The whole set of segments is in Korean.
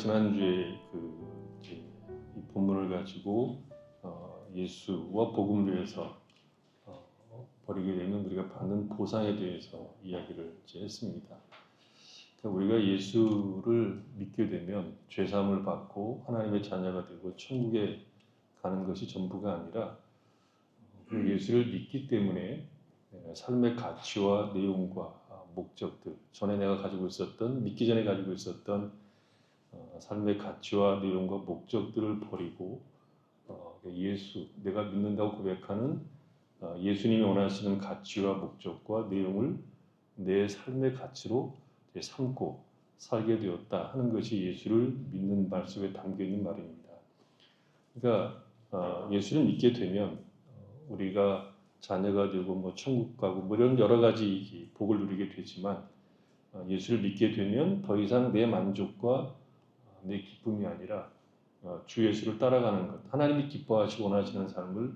지난주에 이 본문을 가지고 예수와 복음을 위해서 버리게 되면 우리가 받는 보상에 대해서 이야기를 했습니다. 우리가 예수를 믿게 되면 죄사함을 받고 하나님의 자녀가 되고 천국에 가는 것이 전부가 아니라 예수를 믿기 때문에 삶의 가치와 내용과 목적들, 전에 내가 가지고 있었던, 믿기 전에 가지고 있었던 삶의 가치와 내용과 목적들을 버리고 예수, 내가 믿는다고 고백하는 예수님이 원하시는 가치와 목적과 내용을 내 삶의 가치로 삼고 살게 되었다 하는 것이 예수를 믿는 말 속에 담겨 있는 말입니다. 그러니까 예수를 믿게 되면 우리가 자녀가 되고 천국 가고 이런 여러 가지 복을 누리게 되지만 예수를 믿게 되면 더 이상 내 만족과 내 기쁨이 아니라 주 예수를 따라가는 것, 하나님이 기뻐하시고 원하시는 삶을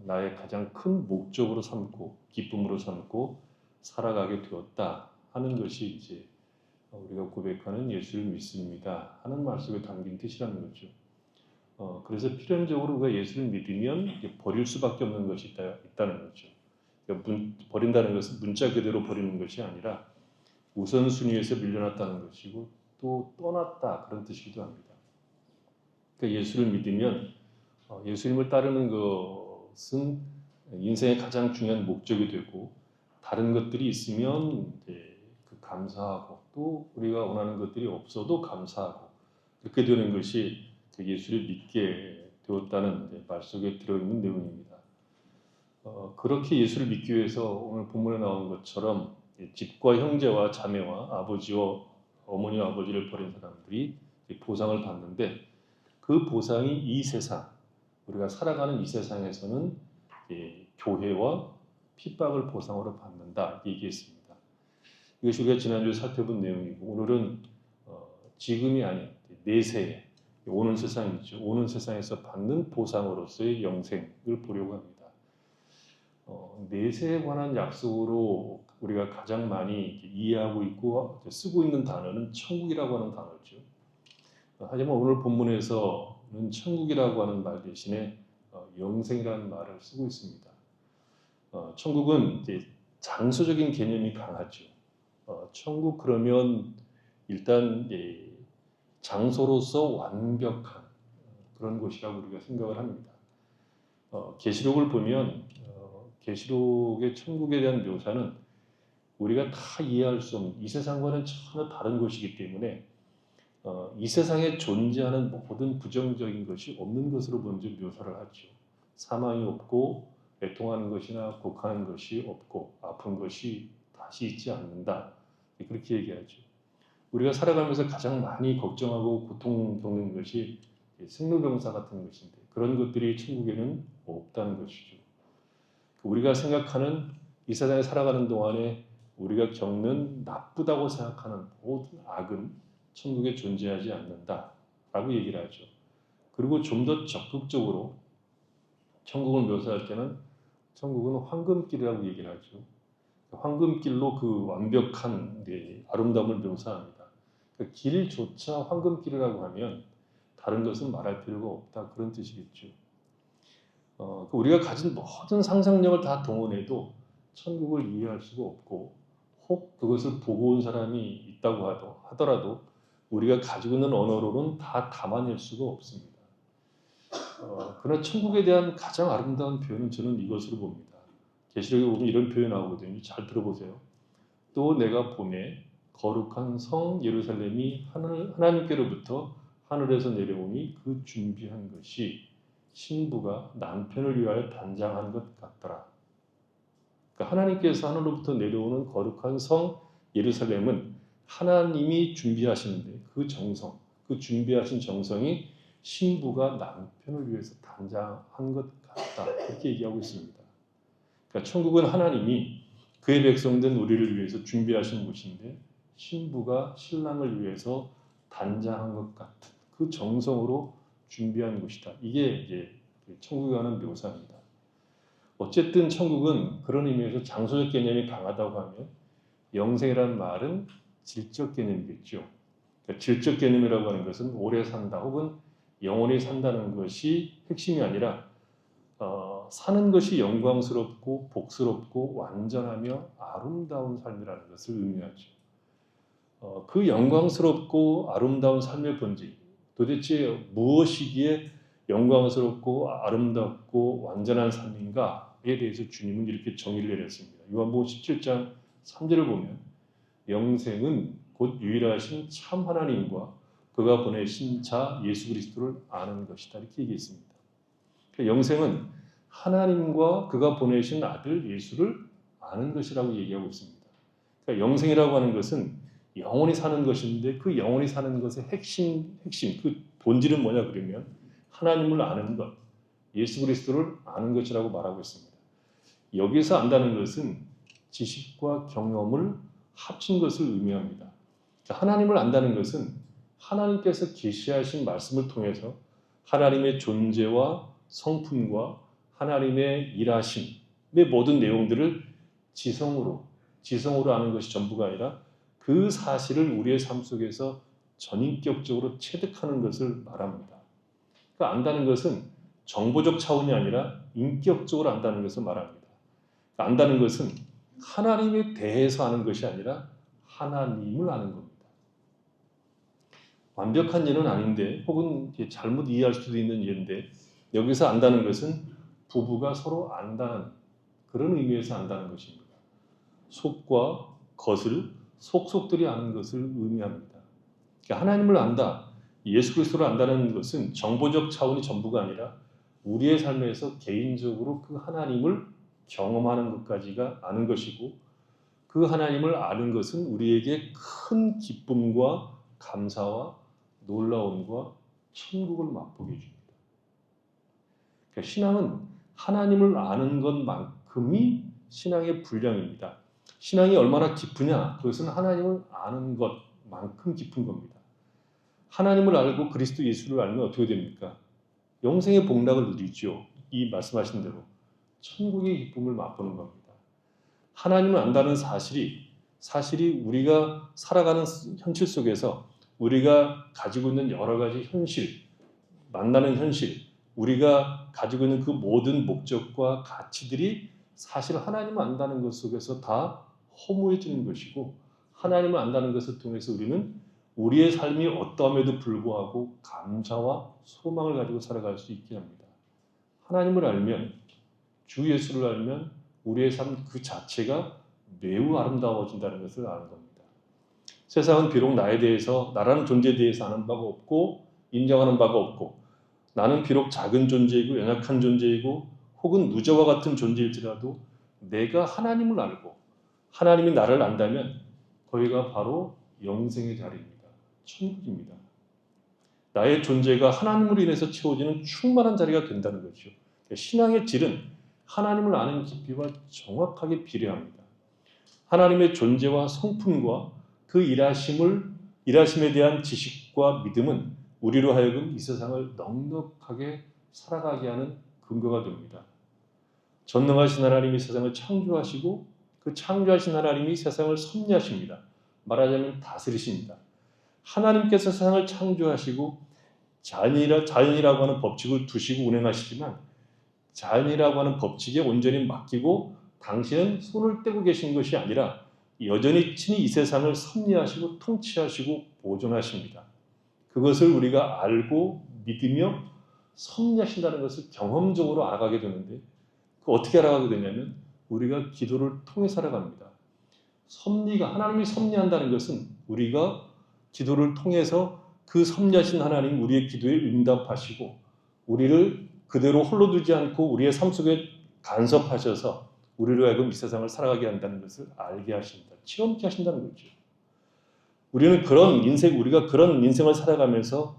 나의 가장 큰 목적으로 삼고 기쁨으로 삼고 살아가게 되었다 하는 것이 이제 우리가 고백하는 예수를 믿습니다 하는 말 속에 담긴 뜻이라는 거죠. 그래서 필연적으로 우리가 예수를 믿으면 버릴 수밖에 없는 것이 있다는 거죠. 그러니까 버린다는 것은 문자 그대로 버리는 것이 아니라 우선순위에서 밀려났다는 것이고 또 떠났다 그런 뜻이기도 합니다. 그러니까 예수를 믿으면 예수님을 따르는 것은 인생의 가장 중요한 목적이 되고 다른 것들이 있으면 감사하고 또 우리가 원하는 것들이 없어도 감사하고 그렇게 되는 것이 예수를 믿게 되었다는 말 속에 들어있는 내용입니다. 그렇게 예수를 믿기 위해서 오늘 본문에 나온 것처럼 집과 형제와 자매와 아버지와 어머니와 아버지를 버린 사람들이 보상을 받는데 그 보상이 이 세상, 우리가 살아가는 이 세상에서는 교회와 핍박을 보상으로 받는다 얘기했습니다. 이것이 우리가 지난주에 살펴본 내용이고 오늘은 지금이 아닌 내세에 오는 세상이죠. 오는 세상에서 받는 보상으로서의 영생을 보려고 합니다. 내세에 관한 약속으로 우리가 가장 많이 이해하고 있고 쓰고 있는 단어는 천국이라고 하는 단어죠. 하지만 오늘 본문에서는 천국이라고 하는 말 대신에 영생이라는 말을 쓰고 있습니다. 천국은 이제 장소적인 개념이 강하죠. 천국 그러면 일단 장소로서 완벽한 그런 곳이라고 우리가 생각을 합니다. 계시록을 보면 계시록의 천국에 대한 묘사는 우리가 다 이해할 수 없는 이 세상과는 전혀 다른 곳이기 때문에 이 세상에 존재하는 모든 부정적인 것이 없는 것으로 먼저 묘사를 하죠. 사망이 없고 애통하는 것이나 곡하는 것이 없고 아픈 것이 다시 있지 않는다. 그렇게 얘기하죠. 우리가 살아가면서 가장 많이 걱정하고 고통 겪는 것이 생로병사 같은 것인데 그런 것들이 천국에는 없다는 것이죠. 우리가 생각하는 이 세상에 살아가는 동안에 우리가 겪는 나쁘다고 생각하는 모든 악은 천국에 존재하지 않는다라고 얘기를 하죠. 그리고 좀 더 적극적으로 천국을 묘사할 때는 천국은 황금길이라고 얘기를 하죠. 황금길로 그 완벽한 아름다움을 묘사합니다. 그러니까 길조차 황금길이라고 하면 다른 것은 말할 필요가 없다 그런 뜻이겠죠. 우리가 가진 모든 상상력을 다 동원해도 천국을 이해할 수가 없고 혹 그것을 보고 온 사람이 있다고 하더라도 우리가 가지고 있는 언어로는 다 담아낼 수가 없습니다. 그러나 천국에 대한 가장 아름다운 표현은 저는 이것으로 봅니다. 계시록에 보면 이런 표현이 나오거든요. 잘 들어보세요. 또 내가 보매 거룩한 성 예루살렘이 하나님께로부터 하늘에서 내려오니 그 준비한 것이 신부가 남편을 위하여 단장한 것 같더라. 그러니까 하나님께서 하늘로부터 내려오는 거룩한 성 예루살렘은 하나님이 준비하시는데 그 정성, 그 준비하신 정성이 신부가 남편을 위해서 단장한 것 같다. 그렇게 얘기하고 있습니다. 그러니까 천국은 하나님이 그의 백성된 우리를 위해서 준비하신 곳인데 신부가 신랑을 위해서 단장한 것 같은 그 정성으로 준비한 곳이다. 이게 이제 천국에 관한 묘사입니다. 어쨌든 천국은 그런 의미에서 장소적 개념이 강하다고 하면 영생이라는 말은 질적 개념이겠죠. 그러니까 질적 개념이라고 하는 것은 오래 산다 혹은 영원히 산다는 것이 핵심이 아니라 사는 것이 영광스럽고 복스럽고 완전하며 아름다운 삶이라는 것을 의미하죠. 그 영광스럽고 아름다운 삶의 본질, 도대체 무엇이기에 영광스럽고 아름답고 완전한 삶인가에 대해서 주님은 이렇게 정의를 내렸습니다. 요한복음 17장 3절을 보면 영생은 곧 유일하신 참 하나님과 그가 보내신 자 예수 그리스도를 아는 것이다, 이렇게 얘기했습니다. 그러니까 영생은 하나님과 그가 보내신 아들 예수를 아는 것이라고 얘기하고 있습니다. 그러니까 영생이라고 하는 것은 영원히 사는 것인데 그 영원히 사는 것의 핵심 그 본질은 뭐냐 그러면 하나님을 아는 것, 예수 그리스도를 아는 것이라고 말하고 있습니다. 여기서 안다는 것은 지식과 경험을 합친 것을 의미합니다. 하나님을 안다는 것은 하나님께서 계시하신 말씀을 통해서 하나님의 존재와 성품과 하나님의 일하심의 모든 내용들을 지성으로 아는 것이 전부가 아니라 그 사실을 우리의 삶 속에서 전인격적으로 체득하는 것을 말합니다. 그러니까 안다는 것은 정보적 차원이 아니라 인격적으로 안다는 것을 말합니다. 그러니까 안다는 것은 하나님에 대해서 아는 것이 아니라 하나님을 아는 겁니다. 완벽한 예는 아닌데 혹은 잘못 이해할 수도 있는 예인데 여기서 안다는 것은 부부가 서로 안다는 그런 의미에서 안다는 것입니다. 속과 겉을 속속들이 아는 것을 의미합니다. 그러니까 하나님을 안다, 예수 그리스도를 안다는 것은 정보적 차원이 전부가 아니라 우리의 삶에서 개인적으로 그 하나님을 경험하는 것까지가 아는 것이고 그 하나님을 아는 것은 우리에게 큰 기쁨과 감사와 놀라움과 천국을 맛보게 해줍니다. 그러니까 신앙은 하나님을 아는 것만큼이 신앙의 분량입니다. 신앙이 얼마나 깊으냐? 그것은 하나님을 아는 것만큼 깊은 겁니다. 하나님을 알고 그리스도 예수를 알면 어떻게 됩니까? 영생의 복락을 누리죠. 이 말씀하신 대로 천국의 기쁨을 맛보는 겁니다. 하나님을 안다는 사실이 우리가 살아가는 현실 속에서 우리가 가지고 있는 여러 가지 현실, 만나는 현실, 우리가 가지고 있는 그 모든 목적과 가치들이 사실 하나님을 안다는 것 속에서 다 허무해지는 것이고 하나님을 안다는 것을 통해서 우리는 우리의 삶이 어떠함에도 불구하고 감사와 소망을 가지고 살아갈 수 있게 합니다. 하나님을 알면, 주 예수를 알면 우리의 삶 그 자체가 매우 아름다워진다는 것을 아는 겁니다. 세상은 비록 나라는 존재에 대해서 아는 바가 없고 인정하는 바가 없고 나는 비록 작은 존재이고 연약한 존재이고 혹은 누저와 같은 존재일지라도 내가 하나님을 알고 하나님이 나를 안다면 거기가 바로 영생의 자리입니다. 천국입니다. 나의 존재가 하나님으로 인해서 채워지는 충만한 자리가 된다는 것이죠. 신앙의 질은 하나님을 아는 깊이와 정확하게 비례합니다. 하나님의 존재와 성품과 그 일하심에 대한 지식과 믿음은 우리로 하여금 이 세상을 넉넉하게 살아가게 하는 근거가 됩니다. 전능하신 하나님이 세상을 창조하시고 그 창조하신 하나님이 세상을 섭리하십니다. 말하자면 다스리십니다. 하나님께서 세상을 창조하시고 자연이라고 하는 법칙을 두시고 운행하시지만 자연이라고 하는 법칙에 온전히 맡기고 당신은 손을 떼고 계신 것이 아니라 여전히 친히 이 세상을 섭리하시고 통치하시고 보존하십니다. 그것을 우리가 알고 믿으며 섭리하신다는 것을 경험적으로 알아가게 되는데 어떻게 알아가게 되냐면 우리가 기도를 통해 살아갑니다. 하나님이 섭리한다는 것은 우리가 기도를 통해서 그 섭리하신 하나님 우리의 기도에 응답하시고 우리를 그대로 홀로 두지 않고 우리의 삶 속에 간섭하셔서 우리로 하여금 이 세상을 살아가게 한다는 것을 알게 하십니다. 체험케 하신다는 거죠. 우리가 그런 인생을 살아가면서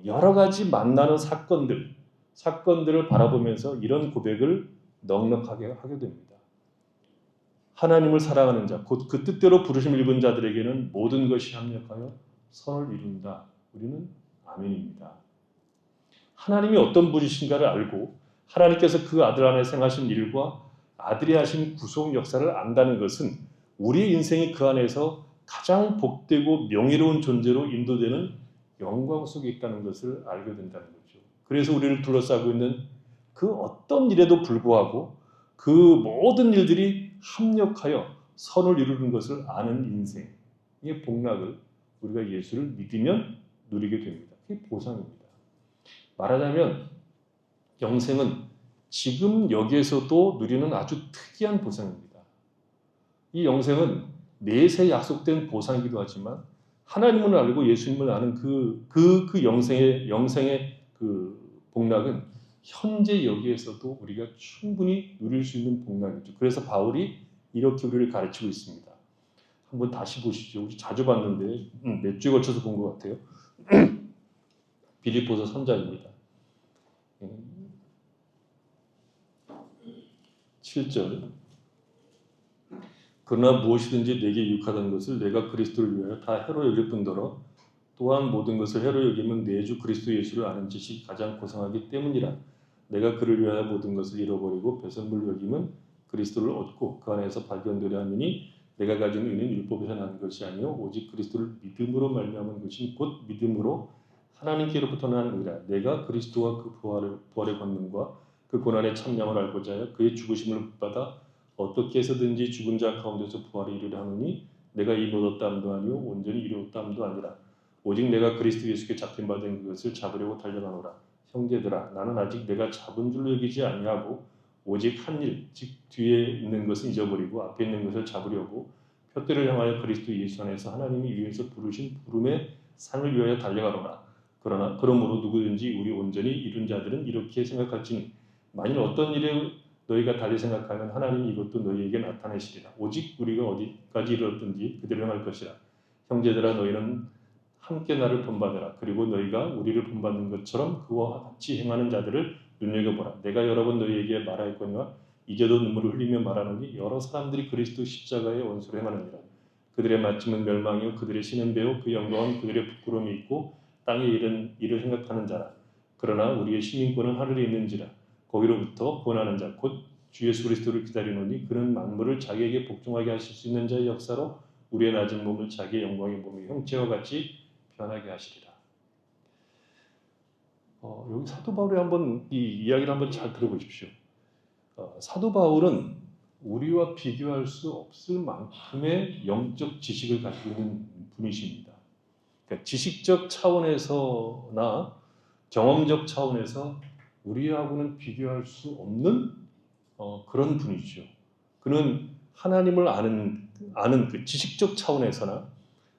여러 가지 만나는 사건들을 바라보면서 이런 고백을 넉넉하게 하게 됩니다. 하나님을 사랑하는 자, 곧 그 뜻대로 부르심 입은 자들에게는 모든 것이 합력하여 선을 이룬다. 우리는 아멘입니다. 하나님이 어떤 분이신가를 알고 하나님께서 그 아들 안에서 행하신 일과 아들이 하신 구속 역사를 안다는 것은 우리의 인생이 그 안에서 가장 복되고 명예로운 존재로 인도되는 영광 속에 있다는 것을 알게 된다는 거죠. 그래서 우리를 둘러싸고 있는 그 어떤 일에도 불구하고 그 모든 일들이 합력하여 선을 이루는 것을 아는 인생의 복락을 우리가 예수를 믿으면 누리게 됩니다. 그게 보상입니다. 말하자면 영생은 지금 여기에서도 누리는 아주 특이한 보상입니다. 이 영생은 내세 약속된 보상이기도 하지만 하나님을 알고 예수님을 아는 그 영생의 그 복락은 현재 여기에서도 우리가 충분히 누릴 수 있는 복락이죠. 그래서 바울이 이렇게 우리를 가르치고 있습니다. 한번 다시 보시죠. 우리 자주 봤는데 몇 주에 걸쳐서 본 것 같아요. 빌립보서 3장입니다. 7절. 그러나 무엇이든지 내게 유익하다는 것을 내가 그리스도를 위하여 다 해로 여길 뿐더러 또한 모든 것을 해로 여기면 내 주 그리스도 예수를 아는 지식이 가장 고상하기 때문이라. 내가 그를 위하여 모든 것을 잃어버리고 배설물로 여기면 그리스도를 얻고 그 안에서 발견되려 하느니 내가 가진 의는 율법에서 난 것이 아니요 오직 그리스도를 믿음으로 말미암은 것이 곧 믿음으로 하나님께로부터 나는 의라. 내가 그리스도와 그 부활의 권능과 그 고난의 참량을 알고자 하여 그의 죽으심을 받아 어떻게 해서든지 죽은 자 가운데서 부활에 이르려 하느니 내가 입 얻었다함도 아니요 온전히 이루었다함도 아니라 오직 내가 그리스도 예수께 잡힌 바 된 그것을 잡으려고 달려가노라. 형제들아 나는 아직 내가 잡은 줄로 여기지 아니하고 오직 한 일 즉 뒤에 있는 것은 잊어버리고 앞에 있는 것을 잡으려고 표대를 향하여 그리스도 예수 안에서 하나님이 위에서 부르신 부름의 상을 위하여 달려가노라. 그러므로 누구든지 우리 온전히 이룬 자들은 이렇게 생각할지니 만일 어떤 일에 너희가 달리 생각하면 하나님이 이것도 너희에게 나타내시리라. 오직 우리가 어디까지 이르렀든지 그대로 행할 것이라. 형제들아 너희는 함께 나를 본받으라. 그리고 너희가 우리를 본받는 것처럼 그와 같이 행하는 자들을 눈여겨보라. 내가 여러 번 너희에게 말하였거니와 이제도 눈물을 흘리며 말하노니 여러 사람들이 그리스도 십자가의 원수로 행하느니라. 그들의 마침은 멸망이요 그들의 신은 배요 그 영광은 그들의 부끄러움이 있고 땅에 이른 일을 생각하는 자라. 그러나 우리의 시민권은 하늘에 있는지라. 거기로부터 구원하는 자 곧 주 예수 그리스도를 기다리노니 그는 만물을 자기에게 복종하게 하실 수 있는 자의 역사로 우리의 낮은 몸을 자기의 영광의 몸의 형체와 같이 변하게 하시리라. 여기 사도 바울의 한번 이 이야기를 한번 잘 들어보십시오. 사도 바울은 우리와 비교할 수 없을 만큼의 영적 지식을 가지고 있는 분이십니다. 그러니까 지식적 차원에서나 경험적 차원에서 우리하고는 비교할 수 없는 그런 분이죠. 그는 하나님을 아는 그 지식적 차원에서나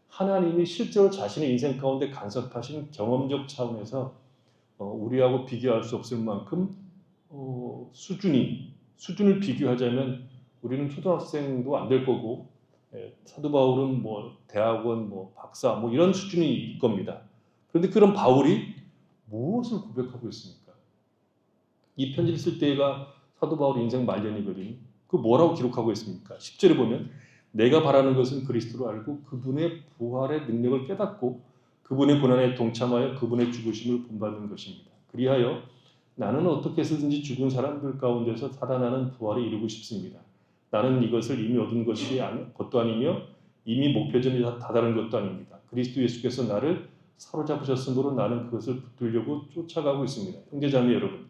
하나님이 실제로 자신의 인생 가운데 간섭하신 경험적 차원에서 우리하고 비교할 수 없을 만큼 수준을 비교하자면 우리는 초등학생도 안 될 거고 사도 바울은 뭐 대학원 뭐 박사 뭐 이런 수준일 겁니다. 그런데 그런 바울이 무엇을 고백하고 있습니까? 이 편지를 쓸 때가 사도 바울 인생 말년이거든요. 그 뭐라고 기록하고 있습니까? 10절에 보면 내가 바라는 것은 그리스도로 알고 그분의 부활의 능력을 깨닫고 그분의 고난에 동참하여 그분의 죽으심을 본받는 것입니다. 그리하여 나는 어떻게 해서든지 죽은 사람들 가운데서 살아나는 부활을 이루고 싶습니다. 나는 이것을 이미 얻은 것도 아니며 이미 목표점이 다다른 것도 아닙니다. 그리스도 예수께서 나를 사로잡으셨으므로 나는 그것을 붙들려고 쫓아가고 있습니다. 형제자매 여러분,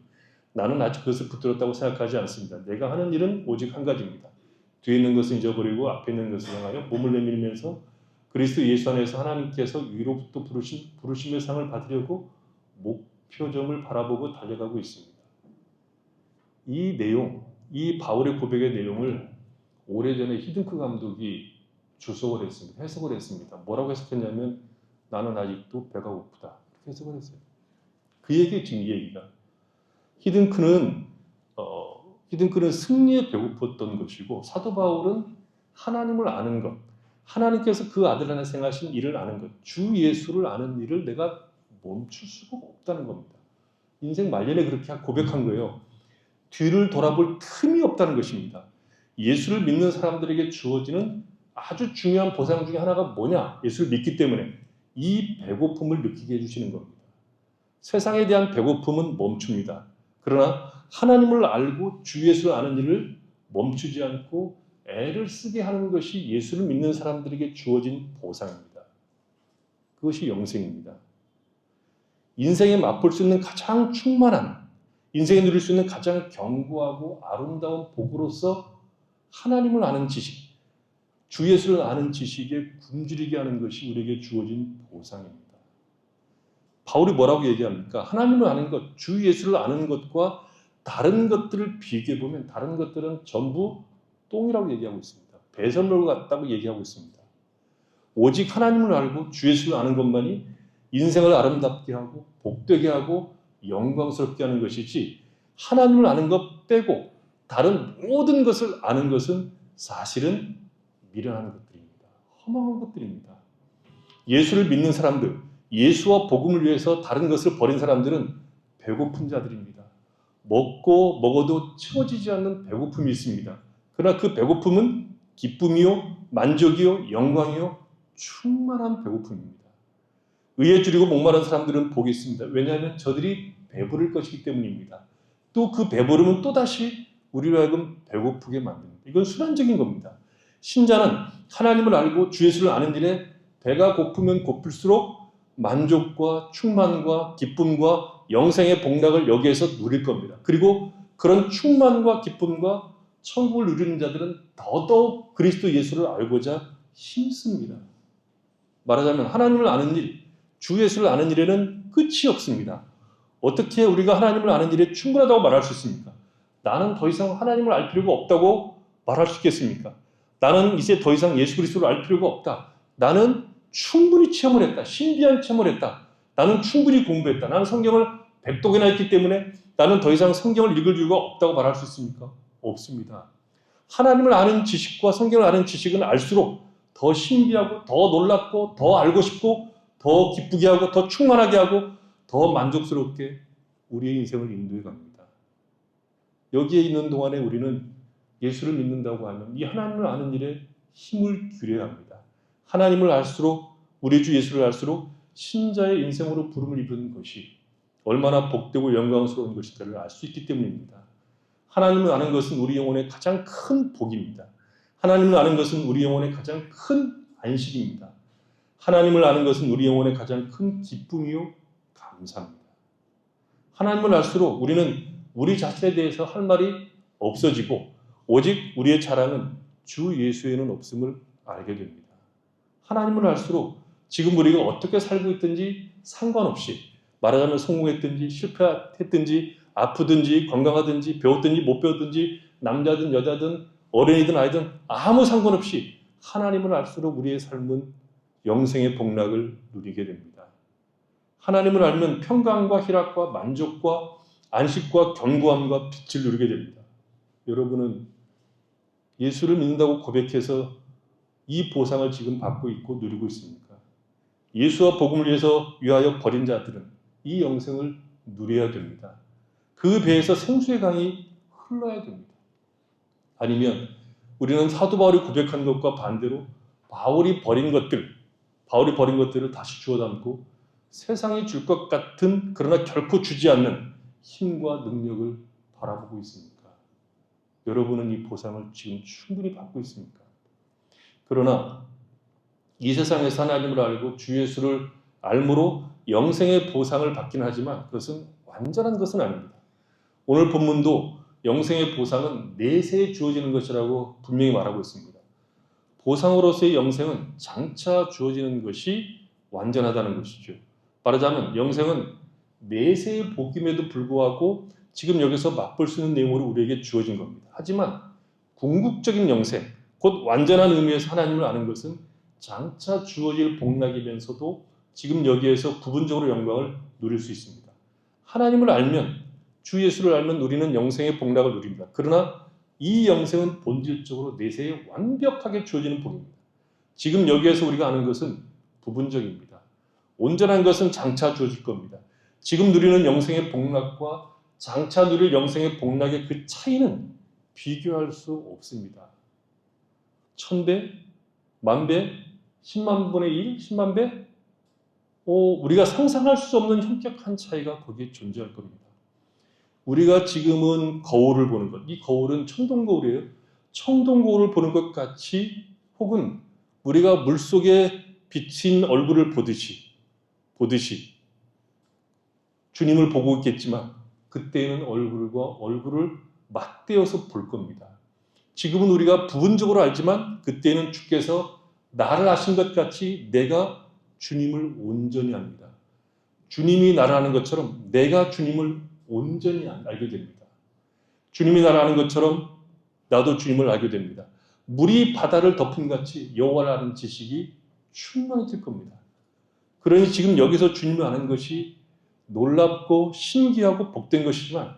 나는 아직 그것을 붙들었다고 생각하지 않습니다. 내가 하는 일은 오직 한 가지입니다. 뒤에 있는 것을 잊어버리고 앞에 있는 것을 향하여 몸을 내밀면서 그리스도 예수 안에서 하나님께서 위로부터 부르심의 상을 받으려고 목표점을 바라보고 달려가고 있습니다. 이 내용, 이 바울의 고백의 내용을 오래전에 히든크 감독이 주석을 했습니다. 해석을 했습니다. 뭐라고 해석했냐면 나는 아직도 배가 고프다. 이렇게 해석을 했어요. 그 얘기예요, 지금 이 얘기가. 히든크는 승리에 배고팠던 것이고 사도 바울은 하나님을 아는 것, 하나님께서 그 아들 안에 행하신 일을 아는 것, 주 예수를 아는 일을 내가 멈출 수가 없다는 겁니다. 인생 말년에 그렇게 고백한 거예요. 뒤를 돌아볼 틈이 없다는 것입니다. 예수를 믿는 사람들에게 주어지는 아주 중요한 보상 중에 하나가 뭐냐? 예수를 믿기 때문에 이 배고픔을 느끼게 해주시는 겁니다. 세상에 대한 배고픔은 멈춥니다. 그러나 하나님을 알고 주 예수를 아는 일을 멈추지 않고 애를 쓰게 하는 것이 예수를 믿는 사람들에게 주어진 보상입니다. 그것이 영생입니다. 인생에 맛볼 수 있는 가장 충만한, 인생에 누릴 수 있는 가장 견고하고 아름다운 복으로서 하나님을 아는 지식, 주 예수를 아는 지식에 굶주리게 하는 것이 우리에게 주어진 보상입니다. 바울이 뭐라고 얘기합니까? 하나님을 아는 것, 주 예수를 아는 것과 다른 것들을 비교해보면 다른 것들은 전부 똥이라고 얘기하고 있습니다. 배설물 같다고 얘기하고 있습니다. 오직 하나님을 알고 주 예수를 아는 것만이 인생을 아름답게 하고 복되게 하고 영광스럽게 하는 것이지, 하나님을 아는 것 빼고 다른 모든 것을 아는 것은 사실은 미련한 것들입니다. 허망한 것들입니다. 예수를 믿는 사람들, 예수와 복음을 위해서 다른 것을 버린 사람들은 배고픈 자들입니다. 먹고 먹어도 채워지지 않는 배고픔이 있습니다. 그러나 그 배고픔은 기쁨이요, 만족이요, 영광이요, 충만한 배고픔입니다. 의에 줄이고 목마른 사람들은 복이 있습니다. 왜냐하면 저들이 배부를 것이기 때문입니다. 또 그 배부름은 또다시 우리로 하여금 배고프게 만듭니다. 이건 순환적인 겁니다. 신자는 하나님을 알고 주 예수를 아는 일에 배가 고프면 고플수록 만족과 충만과 기쁨과 영생의 복락을 여기에서 누릴 겁니다. 그리고 그런 충만과 기쁨과 천국을 누리는 자들은 더더욱 그리스도 예수를 알고자 힘씁니다. 말하자면 하나님을 아는 일, 주 예수를 아는 일에는 끝이 없습니다. 어떻게 우리가 하나님을 아는 일에 충분하다고 말할 수 있습니까? 나는 더 이상 하나님을 알 필요가 없다고 말할 수 있겠습니까? 나는 이제 더 이상 예수 그리스도를 알 필요가 없다. 나는 충분히 체험을 했다. 신비한 체험을 했다. 나는 충분히 공부했다. 나는 성경을 100독이나 했기 때문에 나는 더 이상 성경을 읽을 이유가 없다고 말할 수 있습니까? 없습니다. 하나님을 아는 지식과 성경을 아는 지식은 알수록 더 신비하고 더 놀랍고 더 알고 싶고 더 기쁘게 하고 더 충만하게 하고 더 만족스럽게 우리의 인생을 인도해 갑니다. 여기에 있는 동안에 우리는 예수를 믿는다고 하면 이 하나님을 아는 일에 힘을 기울여야 합니다. 하나님을 알수록, 우리 주 예수를 알수록 신자의 인생으로 부름을 입은 것이 얼마나 복되고 영광스러운 것인가를 알 수 있기 때문입니다. 하나님을 아는 것은 우리 영혼의 가장 큰 복입니다. 하나님을 아는 것은 우리 영혼의 가장 큰 안식입니다. 하나님을 아는 것은 우리 영혼의 가장 큰 기쁨이요 감사합니다. 하나님을 알수록 우리는 우리 자신에 대해서 할 말이 없어지고 오직 우리의 자랑은 주 예수에는 없음을 알게 됩니다. 하나님을 알수록 지금 우리가 어떻게 살고 있든지 상관없이, 말하자면 성공했든지 실패했든지 아프든지 건강하든지 배웠든지 못 배웠든지 남자든 여자든 어린이든 아이든 아무 상관없이 하나님을 알수록 우리의 삶은 영생의 복락을 누리게 됩니다. 하나님을 알면 평강과 희락과 만족과 안식과 견고함과 빛을 누리게 됩니다. 여러분은 예수를 믿는다고 고백해서 이 보상을 지금 받고 있고 누리고 있습니까? 예수와 복음을 위하여 버린 자들은 이 영생을 누려야 됩니다. 그 배에서 생수의 강이 흘러야 됩니다. 아니면 우리는 사도 바울이 고백한 것과 반대로 바울이 버린 것들을 다시 주워 담고 세상이 줄 것 같은 그러나 결코 주지 않는 힘과 능력을 바라보고 있습니까? 여러분은 이 보상을 지금 충분히 받고 있습니까? 그러나 이 세상에서 하나님을 알고 주 예수를 알므로 영생의 보상을 받긴 하지만 그것은 완전한 것은 아닙니다. 오늘 본문도 영생의 보상은 내세에 주어지는 것이라고 분명히 말하고 있습니다. 보상으로서의 영생은 장차 주어지는 것이 완전하다는 것이죠. 말하자면 영생은 내세의 복임에도 불구하고 지금 여기서 맛볼 수 있는 내용으로 우리에게 주어진 겁니다. 하지만 궁극적인 영생, 곧 완전한 의미에서 하나님을 아는 것은 장차 주어질 복락이면서도 지금 여기에서 부분적으로 영광을 누릴 수 있습니다. 하나님을 알면, 주 예수를 알면 우리는 영생의 복락을 누립니다. 그러나 이 영생은 본질적으로 내세에 완벽하게 주어지는 복입니다. 지금 여기에서 우리가 아는 것은 부분적입니다. 온전한 것은 장차 주어질 겁니다. 지금 누리는 영생의 복락과 장차 누릴 영생의 복락의 그 차이는 비교할 수 없습니다. 1000배? 10,000배? 10만 분의 1? 10만 배? 우리가 상상할 수 없는 현격한 차이가 거기에 존재할 겁니다. 우리가 지금은 거울을 보는 것, 이 거울은 천둥 거울이에요. 청동고를 보는 것 같이 혹은 우리가 물속에 비친 얼굴을 보듯이 주님을 보고 있겠지만 그때는 얼굴과 얼굴을 맞대어서 볼 겁니다. 지금은 우리가 부분적으로 알지만 그때는 주께서 나를 아신 것 같이 내가 주님을 온전히 압니다. 주님이 나를 아는 것처럼 내가 주님을 온전히 알게 됩니다. 주님이 나를 아는 것처럼 나도 주님을 알게 됩니다. 물이 바다를 덮은 같이 여호와를 아는 지식이 충만해질 겁니다. 그러니 지금 여기서 주님을 아는 것이 놀랍고 신기하고 복된 것이지만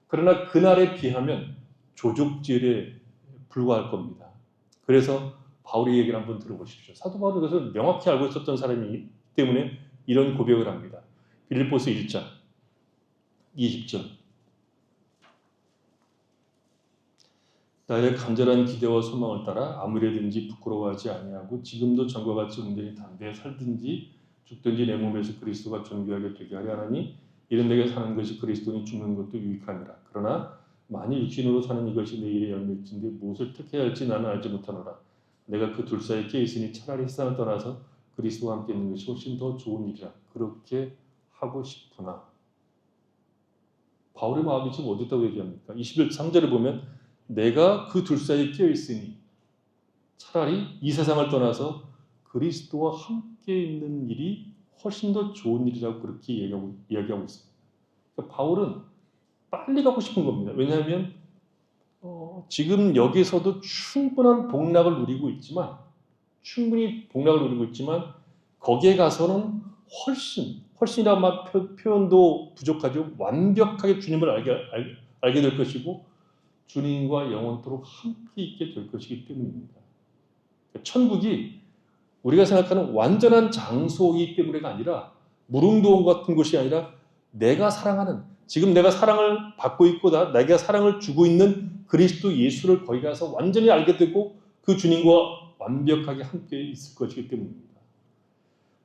그러나 그날에 비하면 조족질에 불과할 겁니다. 그래서 바울의 얘기를 한번 들어보십시오. 사도 바울은 그것을 명확히 알고 있었던 사람이기 때문에 이런 고백을 합니다. 빌립보서 1장 20절 나의 간절한 기대와 소망을 따라 아무래든지 부끄러워하지 아니하고 지금도 전과 같이 온전히 담대히 살든지 죽든지 내 몸에서 그리스도가 존귀하게 되게 하려 하나니 이런 내게 사는 것이 그리스도니 죽는 것도 유익하니라. 그러나 만일 육신으로 사는 이것이 내 일의 열매일진데 무엇을 택해야 할지 나는 알지 못하노라. 내가 그 둘 사이에 끼어 있으니 차라리 세상을 떠나서 그리스도와 함께 있는 것이 훨씬 더 좋은 일이라. 그렇게 하고 싶으나 바울의 마음이 지금 어디다고 얘기합니까? 21~3절을 보면 내가 그 둘 사이에 끼어 있으니 차라리 이 세상을 떠나서 그리스도와 함께 있는 일이 훨씬 더 좋은 일이라고 그렇게 이야기하고 있습니다. 그러니까 바울은 빨리 가고 싶은 겁니다. 왜냐하면 지금 여기서도 충분히 복락을 누리고 있지만 거기에 가서는 훨씬이라고 막 표현도 부족하죠. 완벽하게 주님을 알게 될 것이고 주님과 영원토록 함께 있게 될 것이기 때문입니다. 천국이 우리가 생각하는 완전한 장소이기 때문에가 아니라 무릉도원 같은 곳이 아니라 내가 사랑하는 지금 내가 사랑을 받고 있고 내가 사랑을 주고 있는 그리스도 예수를 거기 가서 완전히 알게 되고 그 주님과 완벽하게 함께 있을 것이기 때문입니다.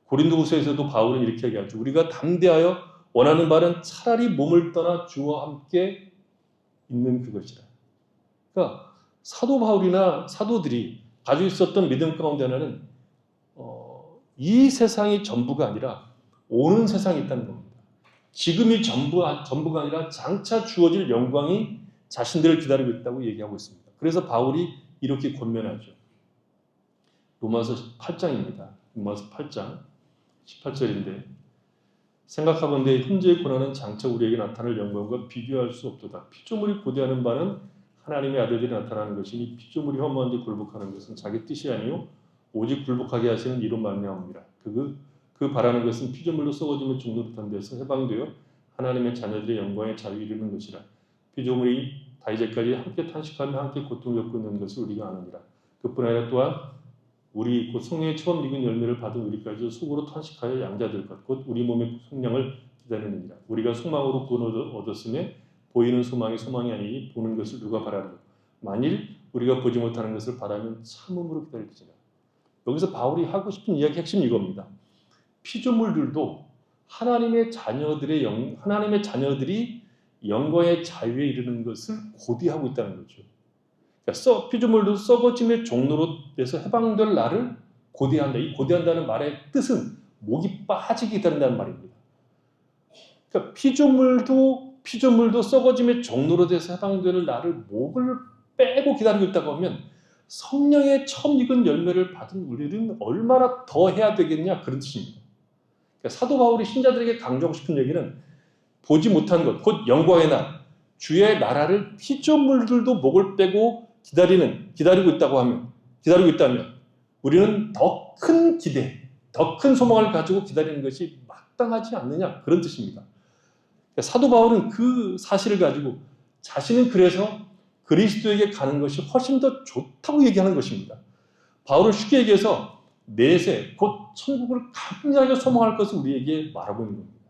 고린도후서에서도 바울은 이렇게 얘기하죠. 우리가 담대하여 원하는 바는 차라리 몸을 떠나 주와 함께 있는 그것이라. 그러니까 사도 바울이나 사도들이 가지고 있었던 믿음 가운데 하나는 이 세상이 전부가 아니라 오는 세상이 있다는 겁니다. 지금이 전부가 아니라 장차 주어질 영광이 자신들을 기다리고 있다고 얘기하고 있습니다. 그래서 바울이 이렇게 권면하죠. 로마서 8장입니다. 로마서 8장 18절인데 생각하건대 현재의 고난은 장차 우리에게 나타날 영광과 비교할 수 없도다. 피조물이 고대하는 바는 하나님의 아들들이 나타나는 것이니 피조물이 허무한 데 굴복하는 것은 자기 뜻이 아니요 오직 굴복하게 하시는 이로 말미암음이라. 그 바라는 것은 피조물로 썩어지며 죽노릇한 데서 해방되어 하나님의 자녀들의 영광에 자유에 이르는 것이라. 피조물이 다 이제까지 함께 탄식하며 함께 고통을 겪고 있는 것을 우리가 아느니라. 그뿐 아니라 또한 우리 곧 성령의 처음 익은 열매를 받은 우리까지 속으로 탄식하여 양자될 것 곧 우리 몸의 속량을 기다리느니라. 우리가 소망으로 구원을 얻었으며 보이는 소망이 아니니 보는 것을 누가 바라리요. 만일 우리가 보지 못하는 것을 바라면 참음으로 기다릴지라. 여기서 바울이 하고 싶은 이야기 핵심이 이겁니다. 피조물들도 하나님의 자녀들이 영광의 자유에 이르는 것을 고대하고 있다는 거죠. 그러니까 피조물도 썩어짐의 종로로 돼서 해방될 날을 고대한다. 이 고대한다는 말의 뜻은 목이 빠지게 기다린다는 말입니다. 그러니까 피조물도 썩어짐의 종로로 돼서 해방될 날을 목을 빼고 기다리고 있다고 하면 성령의 처음 익은 열매를 받은 우리는 얼마나 더 해야 되겠냐 그런 뜻입니다. 그러니까 사도 바울이 신자들에게 강조하고 싶은 얘기는 보지 못한 것, 곧 영광의 날, 주의 나라를 피조물들도 목을 빼고 기다리고 있다면 우리는 더 큰 기대, 더 큰 소망을 가지고 기다리는 것이 마땅하지 않느냐 그런 뜻입니다. 그러니까 사도 바울은 그 사실을 가지고 자신은 그래서 그리스도에게 가는 것이 훨씬 더 좋다고 얘기하는 것입니다. 바울은 쉽게 얘기해서 내세, 곧 천국을 간절하게 소망할 것을 우리에게 말하고 있는 겁니다.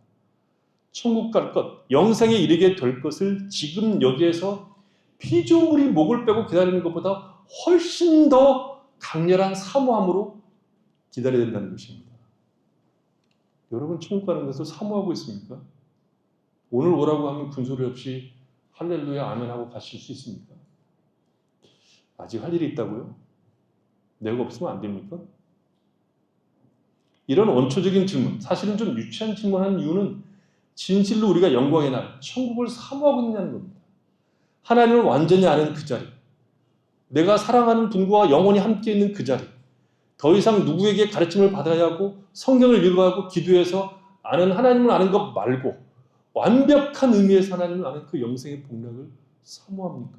천국 갈 것, 영생에 이르게 될 것을 지금 여기에서 피조물이 목을 빼고 기다리는 것보다 훨씬 더 강렬한 사모함으로 기다려야 된다는 것입니다. 여러분 천국 가는 것을 사모하고 있습니까? 오늘 오라고 하면 군소리 없이 할렐루야 아멘 하고 가실 수 있습니까? 아직 할 일이 있다고요? 내가 없으면 안 됩니까? 이런 원초적인 질문, 사실은 좀 유치한 질문하는 이유는 진실로 우리가 영광의 날, 천국을 사모하고 있냐는 겁니다. 하나님을 완전히 아는 그 자리, 내가 사랑하는 분과 영원히 함께 있는 그 자리, 더 이상 누구에게 가르침을 받아야 하고 성경을 읽어하고 기도해서 아는 하나님을 아는 것 말고 완벽한 의미에서 하나님을 아는 그 영생의 복락을 사모합니까?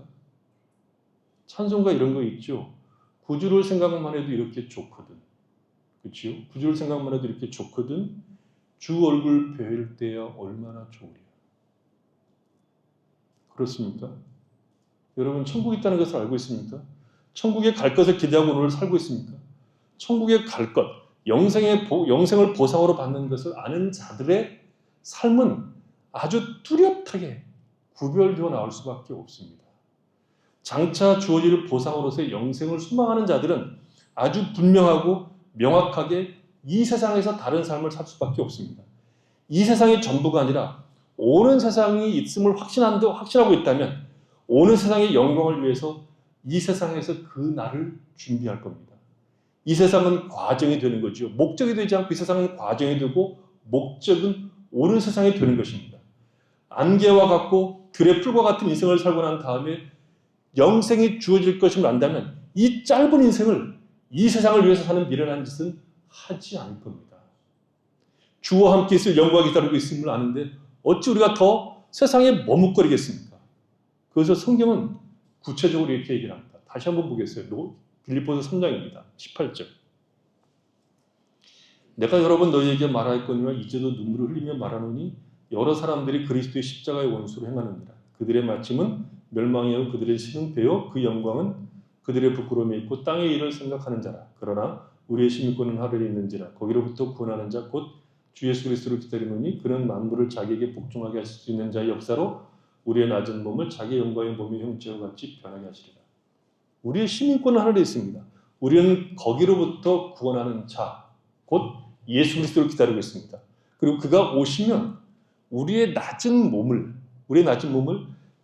찬송가 이런 거 있죠. 구주를 생각만 해도 이렇게 좋거든. 그렇죠? 구주를 생각만 해도 이렇게 좋거든. 주 얼굴 뵐 때야 얼마나 좋으랴. 그렇습니까? 여러분 천국이 있다는 것을 알고 있습니까? 천국에 갈 것을 기대하고 오늘 살고 있습니까? 천국에 갈 것, 영생을 보상으로 받는 것을 아는 자들의 삶은 아주 뚜렷하게 구별되어 나올 수밖에 없습니다. 장차 주어질 보상으로서의 영생을 소망하는 자들은 아주 분명하고 명확하게 이 세상에서 다른 삶을 살 수밖에 없습니다. 이 세상이 전부가 아니라 오는 세상이 있음을 확신하고 있다면 오는 세상의 영광을 위해서 이 세상에서 그 날을 준비할 겁니다. 이 세상은 과정이 되는 거죠. 목적이 되지 않고 이 세상은 과정이 되고 목적은 오는 세상이 되는 것입니다. 안개와 같고 들의 풀과 같은 인생을 살고 난 다음에 영생이 주어질 것임을 안다면 이 짧은 인생을 이 세상을 위해서 사는 미련한 짓은 하지 않을 겁니다. 주와 함께 있을 영광이 기다리고 있음을 아는데 어찌 우리가 더 세상에 머뭇거리겠습니까? 그래서 성경은 구체적으로 이렇게 얘기를 합니다. 다시 한번 보겠어요. 빌립보서 3장입니다. 18절. 내가 여러 번 너희에게 말하였거니와 이제도 눈물을 흘리며 말하노니 여러 사람들이 그리스도의 십자가의 원수로 행하느니라. 그들의 마침은 멸망이요 그들의 신은 배요 그 영광은 그들의 부끄러움에 있고 땅의 일을 생각하는 자라. 그러나 우리의 심의권은 하늘에 있는지라. 거기로부터 구원하는 자 곧 주 예수 그리스도를 기다리노니 그는 만물을 자기에게 복종하게 하실 수 있는 자의 역사로 우리의 낮은 몸을 자기 영광의 몸의 형체와 같이 변하게 하시리라. 우리의 시민권은 하늘에 있습니다. 우리는 거기로부터 구원하는 자, 곧 예수 그리스도를 기다리고 있습니다. 그리고 그가 오시면 우리의 낮은 몸을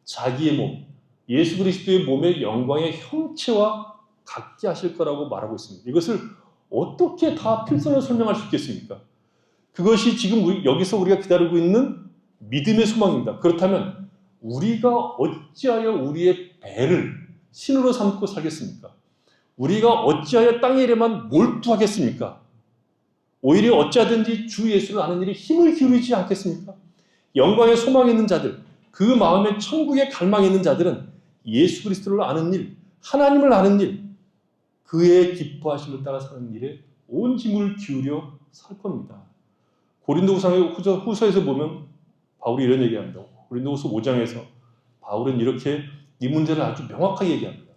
자기의 몸, 예수 그리스도의 몸의 영광의 형체와 같게 하실 거라고 말하고 있습니다. 이것을 어떻게 다 필선으로 설명할 수 있겠습니까? 그것이 지금 여기서 우리가 기다리고 있는 믿음의 소망입니다. 그렇다면 우리가 어찌하여 우리의 배를 신으로 삼고 살겠습니까? 우리가 어찌하여 땅의 일에만 몰두하겠습니까? 오히려 어찌하든지 주 예수를 아는 일에 힘을 기울이지 않겠습니까? 영광의 소망이 있는 자들, 그 마음에 천국에 갈망이 있는 자들은 예수 그리스도를 아는 일, 하나님을 아는 일, 그의 기뻐하심을 따라 사는 일에 온 힘을 기울여 살 겁니다. 고린도후서에서 보면 바울이 이런 얘기합니다. 고린도후서 5장에서 바울은 이렇게 이 문제를 아주 명확하게 얘기합니다.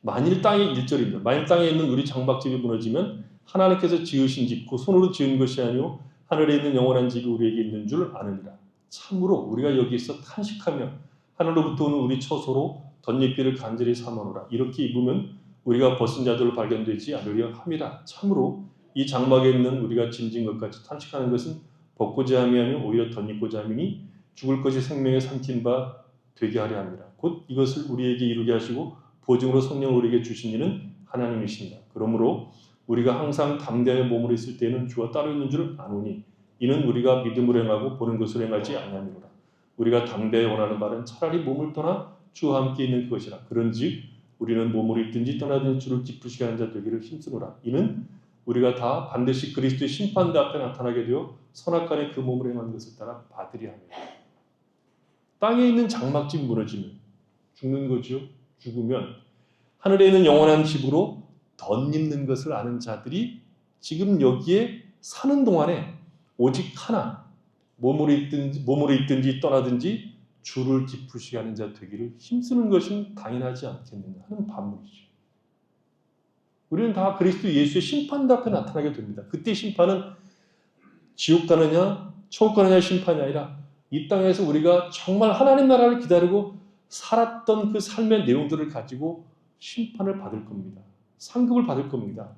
만일 땅의 1절입니다. 만일 땅에 있는 우리 장막집이 무너지면 하나님께서 지으신 집, 그 손으로 지은 것이 아니오 하늘에 있는 영원한 집이 우리에게 있는 줄 아느니라. 참으로 우리가 여기서 탄식하며 하늘로부터 오는 우리 처소로 덧입기를 간절히 삼아노라. 이렇게 입으면 우리가 벗은 자들로 발견되지 않으려 함이라. 참으로 이 장막에 있는 우리가 짐진 것 같이 탄식하는 것은 벗고자 함이 아니오 오히려 덧입고자 함이니 죽을 것이 생명에 삼킨 바 되게 하려 함이라. 곧 이것을 우리에게 이루게 하시고 보증으로 성령을 우리에게 주신 이는 하나님이십니다. 그러므로 우리가 항상 담대하여 몸으로 있을 때에는 주와 따로 있는 줄 아노니 이는 우리가 믿음으로 행하고 보는 것으로 행하지 아니함이로라. 우리가 담대히 원하는 바는 차라리 몸을 떠나 주와 함께 있는 그것이라. 그런즉 우리는 몸으로 있든지 떠나든지 주를 기쁘시게 하는 자 되기를 힘쓰노라. 이는 우리가 다 반드시 그리스도의 심판대 앞에 나타나게 되어 선악간에 그 몸으로 행하는 것을 따라 받으리 함이라. 땅에 있는 장막집이 무너지면 죽는 거죠. 죽으면 하늘에 있는 영원한 집으로 덧입는 것을 아는 자들이 지금 여기에 사는 동안에 오직 하나, 몸으로 있든지 떠나든지 주를 기쁘시게 하는 자 되기를 힘쓰는 것은 당연하지 않겠느냐 하는 반문이죠. 우리는 다 그리스도 예수의 심판대 앞에 나타나게 됩니다. 그때 심판은 지옥 가느냐 천국 가느냐의 심판이 아니라 이 땅에서 우리가 정말 하나님 나라를 기다리고 살았던 그 삶의 내용들을 가지고 심판을 받을 겁니다. 상급을 받을 겁니다.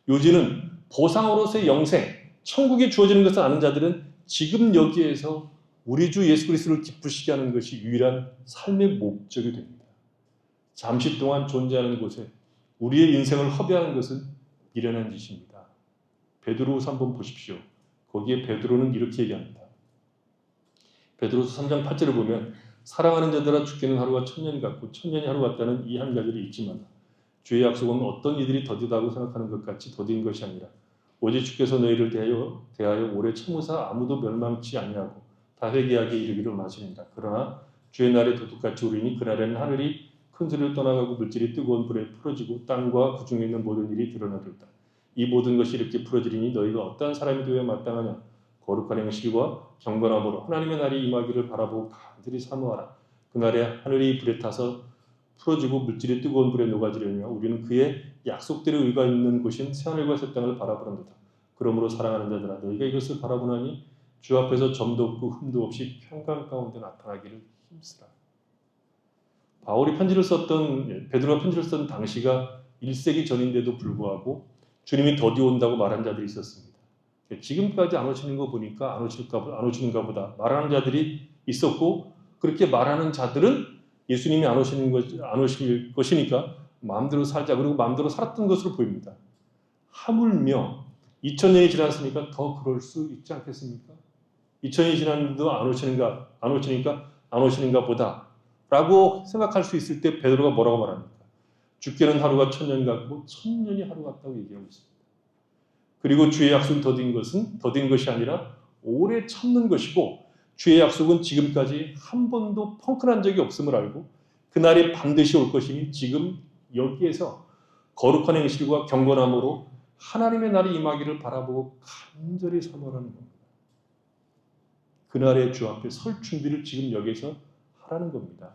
요지는 보상으로서의 영생, 천국이 주어지는 것을 아는 자들은 지금 여기에서 우리 주 예수 그리스도를 기쁘시게 하는 것이 유일한 삶의 목적이 됩니다. 잠시 동안 존재하는 곳에 우리의 인생을 허비하는 것은 미련한 짓입니다. 베드로후서 한번 보십시오. 거기에 베드로는 이렇게 얘기합니다. 베드로후서 3장 8절을 보면 사랑하는 자들아 죽기는 하루가 천년 같고 천년이 하루 같다는 이 한 가지를 잊지 마라. 주의 약속은 어떤 이들이 더디다고 생각하는 것 같이 더딘 것이 아니라 오직 주께서 너희를 대하여 오래 참으사 아무도 멸망치 아니하고 다 회개하게 이르기를 원하시니라. 그러나 주의 날에 도둑같이 오리니 그날에는 하늘이 큰 소리로 떠나가고 물질이 뜨거운 불에 풀어지고 땅과 그 중에 있는 모든 일이 드러나리로다. 이 모든 것이 이렇게 풀어지리니 너희가 어떠한 사람이 되어야 마땅하냐. 거룩한 행실과 경건함으로 하나님의 날이 임하기를 바라보고 간절히 사모하라. 그날에 하늘이 불에 타서 풀어지고 물질이 뜨거운 불에 녹아지려니와 우리는 그의 약속대로 의가 있는 곳인 새하늘과 새 땅을 바라보는도다. 그러므로 사랑하는 자들아 너희가 이것을 바라보나니 주 앞에서 점도 없고 흠도 없이 평강 가운데 나타나기를 힘쓰라. 베드로가 편지를 썼던 당시가 1세기 전인데도 불구하고 주님이 더디 온다고 말한 자들이 있었습니다. 지금까지 안 오시는 거 보니까 안 오시는가 보다 말하는 자들이 있었고, 그렇게 말하는 자들은 예수님이 안 오실 것이니까 마음대로 살자, 그리고 마음대로 살았던 것으로 보입니다. 하물며 2000년이 지났으니까 더 그럴 수 있지 않겠습니까? 2000년이 지났는데도 안 오시는가 보다 라고 생각할 수 있을 때 베드로가 뭐라고 말합니까? 죽게는 하루가 천년 같고 천년이 하루 같다고 얘기하고 있습니다. 그리고 주의 약속이 더딘 것이 아니라 오래 참는 것이고, 주의 약속은 지금까지 한 번도 펑크난 적이 없음을 알고 그날이 반드시 올 것이니 지금 여기에서 거룩한 행실과 경건함으로 하나님의 날이 임하기를 바라보고 간절히 사모하는 겁니다. 그날의 주 앞에 설 준비를 지금 여기서 하라는 겁니다.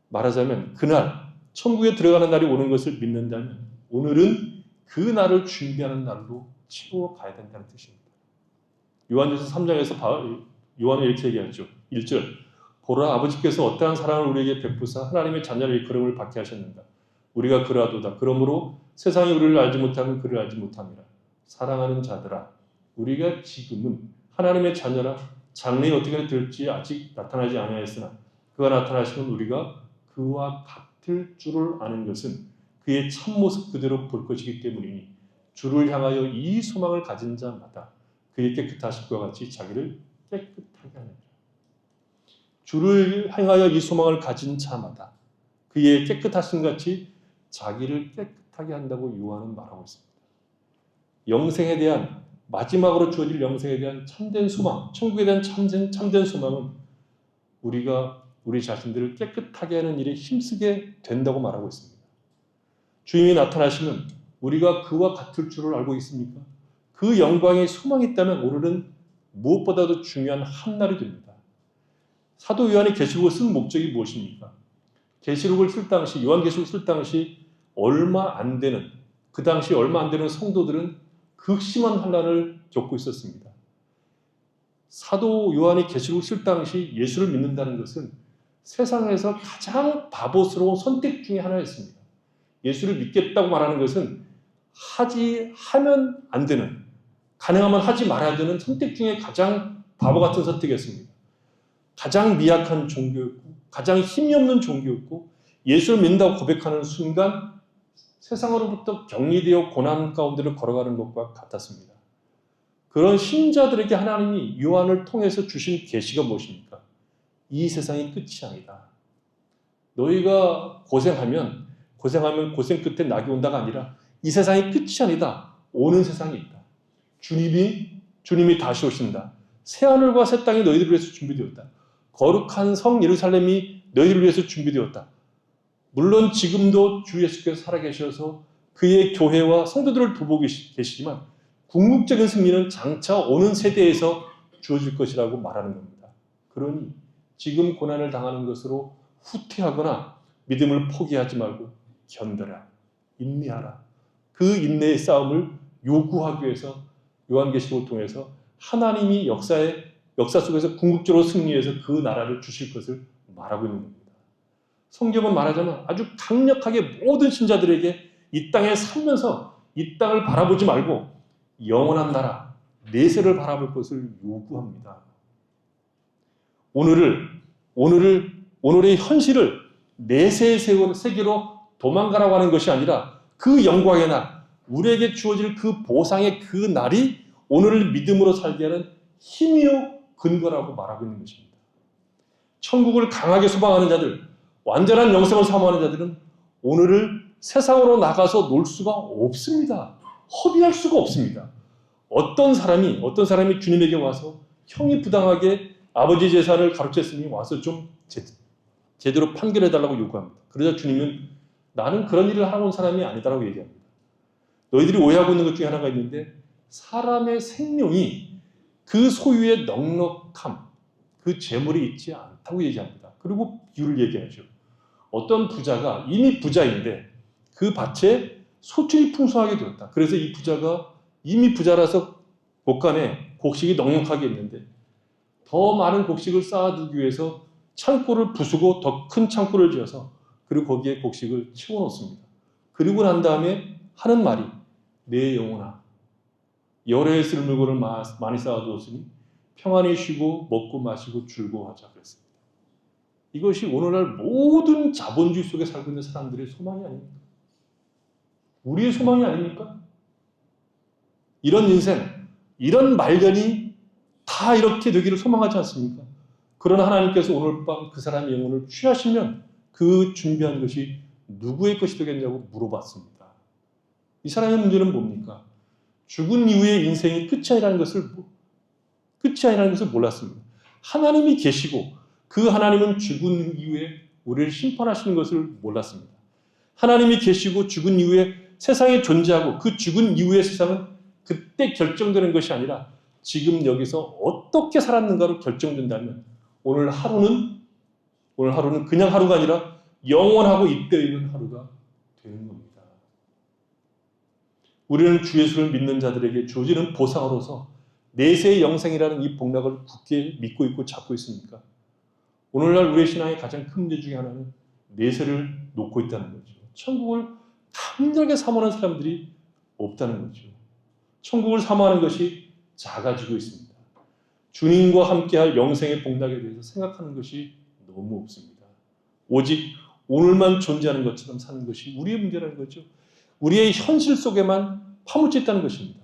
말하자면 그날 천국에 들어가는 날이 오는 것을 믿는다면 오늘은 그 날을 준비하는 날로 채워가야 된다는 뜻입니다. 요한일서 3장에서 요한은 이렇게 얘기하죠. 1절 보라 아버지께서 어떠한 사랑을 우리에게 베푸사 하나님의 자녀를 일컬음을 받게 하셨는가. 우리가 그라도다. 그러므로 세상이 우리를 알지 못하면 그를 알지 못함이라. 사랑하는 자들아 우리가 지금은 하나님의 자녀라. 장래에 어떻게 될지 아직 나타나지 아니하였으나 그가 나타나시면 우리가 그와 같을 줄을 아는 것은 그의 참모습 그대로 볼 것이기 때문이니 주를 향하여 이 소망을 가진 자마다 그의 깨끗하실 것과 같이 자기를 깨끗하게 하느니라. 주를 향하여 이 소망을 가진 자마다 그의 깨끗하신 같이 자기를 깨끗하게 한다고 요한은 말하고 있습니다. 영생에 대한, 마지막으로 주어질 영생에 대한 참된 소망, 천국에 대한 참된 소망은 우리가 우리 자신들을 깨끗하게 하는 일에 힘쓰게 된다고 말하고 있습니다. 주님이 나타나시면 우리가 그와 같을 줄을 알고 있습니까? 그 영광의 소망이 있다면 오늘은 무엇보다도 중요한 한 날이 됩니다. 사도 요한이 계시록을 쓴 목적이 무엇입니까? 계시록을 쓸 당시, 요한계시록을 쓸 당시 그 당시 얼마 안 되는 성도들은 극심한 환난을 겪고 있었습니다. 사도 요한이 계시록을 쓸 당시 예수를 믿는다는 것은 세상에서 가장 바보스러운 선택 중에 하나였습니다. 예수를 믿겠다고 말하는 것은 하면 안 되는, 가능하면 하지 말아야 되는 선택 중에 가장 바보 같은 선택이었습니다. 가장 미약한 종교였고 가장 힘이 없는 종교였고 예수를 믿는다고 고백하는 순간 세상으로부터 격리되어 고난 가운데를 걸어가는 것과 같았습니다. 그런 신자들에게 하나님이 요한을 통해서 주신 계시가 무엇입니까? 이 세상이 끝이 아니다. 너희가 고생하면 고생 끝에 낙이 온다가 아니라 이 세상이 끝이 아니다. 오는 세상이 있다. 주님이 다시 오신다. 새하늘과 새 땅이 너희들을 위해서 준비되었다. 거룩한 성 예루살렘이 너희를 위해서 준비되었다. 물론 지금도 주 예수께서 살아계셔서 그의 교회와 성도들을 돌보고 계시지만 궁극적인 승리는 장차 오는 세대에서 주어질 것이라고 말하는 겁니다. 그러니 지금 고난을 당하는 것으로 후퇴하거나 믿음을 포기하지 말고 견뎌라, 인내하라. 그 인내의 싸움을 요구하기 위해서 요한계시록을 통해서 하나님이 역사 속에서 궁극적으로 승리해서 그 나라를 주실 것을 말하고 있는 겁니다. 성경은 말하자면 아주 강력하게 모든 신자들에게 이 땅에 살면서 이 땅을 바라보지 말고 영원한 나라, 내세를 바라볼 것을 요구합니다. 오늘의 현실을 내세의 세계로 도망가라고 하는 것이 아니라 그 영광의 날, 우리에게 주어질 그 보상의 그 날이 오늘을 믿음으로 살게 하는 힘이요 근거라고 말하고 있는 것입니다. 천국을 강하게 소망하는 자들, 완전한 영생을 사모하는 자들은 오늘을 세상으로 나가서 놀 수가 없습니다. 허비할 수가 없습니다. 어떤 사람이 주님에게 와서 형이 부당하게 아버지 재산을 가로챘으니 와서 좀 제대로 판결해달라고 요구합니다. 그러자 주님은 나는 그런 일을 하러 온 사람이 아니다라고 얘기합니다. 너희들이 오해하고 있는 것 중에 하나가 있는데 사람의 생명이 그 소유의 넉넉함, 그 재물이 있지 않다고 얘기합니다. 그리고 비유를 얘기하죠. 어떤 부자가 이미 부자인데 그 밭에 소출이 풍성하게 되었다. 그래서 이 부자가 이미 부자라서 곳간에 곡식이 넉넉하게 있는데 더 많은 곡식을 쌓아두기 위해서 창고를 부수고 더 큰 창고를 지어서 그리고 거기에 곡식을 채워놓습니다. 그리고 난 다음에 하는 말이 내 영혼아 여러 해 쓸 물건을 많이 쌓아두었으니 평안히 쉬고 먹고 마시고 즐거워하자 그랬습니다. 이것이 오늘날 모든 자본주의 속에 살고 있는 사람들의 소망이 아닙니까? 우리의 소망이 아닙니까? 이런 인생, 이런 말년이 다 이렇게 되기를 소망하지 않습니까? 그러나 하나님께서 오늘 밤 그 사람의 영혼을 취하시면 그 준비한 것이 누구의 것이 되겠냐고 물어봤습니다. 이 사람의 문제는 뭡니까? 죽은 이후의 인생이 끝이 아니라는 것을 몰랐습니다. 하나님이 계시고 그 하나님은 죽은 이후에 우리를 심판하시는 것을 몰랐습니다. 하나님이 계시고 죽은 이후에 세상에 존재하고 그 죽은 이후의 세상은 그때 결정되는 것이 아니라 지금 여기서 어떻게 살았는가로 결정된다면 오늘 하루는 그냥 하루가 아니라 영원하고 입되어 있는 하루가 되는 겁니다. 우리는 주 예수를 믿는 자들에게 주어지는 보상으로서 내세의 영생이라는 이 복락을 굳게 믿고 있고 잡고 있습니까? 오늘날 우리의 신앙의 가장 큰 문제 중에 하나는 내세를 놓고 있다는 거죠. 천국을 강렬하게 사모하는 사람들이 없다는 거죠. 천국을 사모하는 것이 작아지고 있습니다. 주님과 함께할 영생의 복락에 대해서 생각하는 것이 너무 없습니다. 오직 오늘만 존재하는 것처럼 사는 것이 우리의 문제라는 거죠. 우리의 현실 속에만 파묻혀 있다는 것입니다.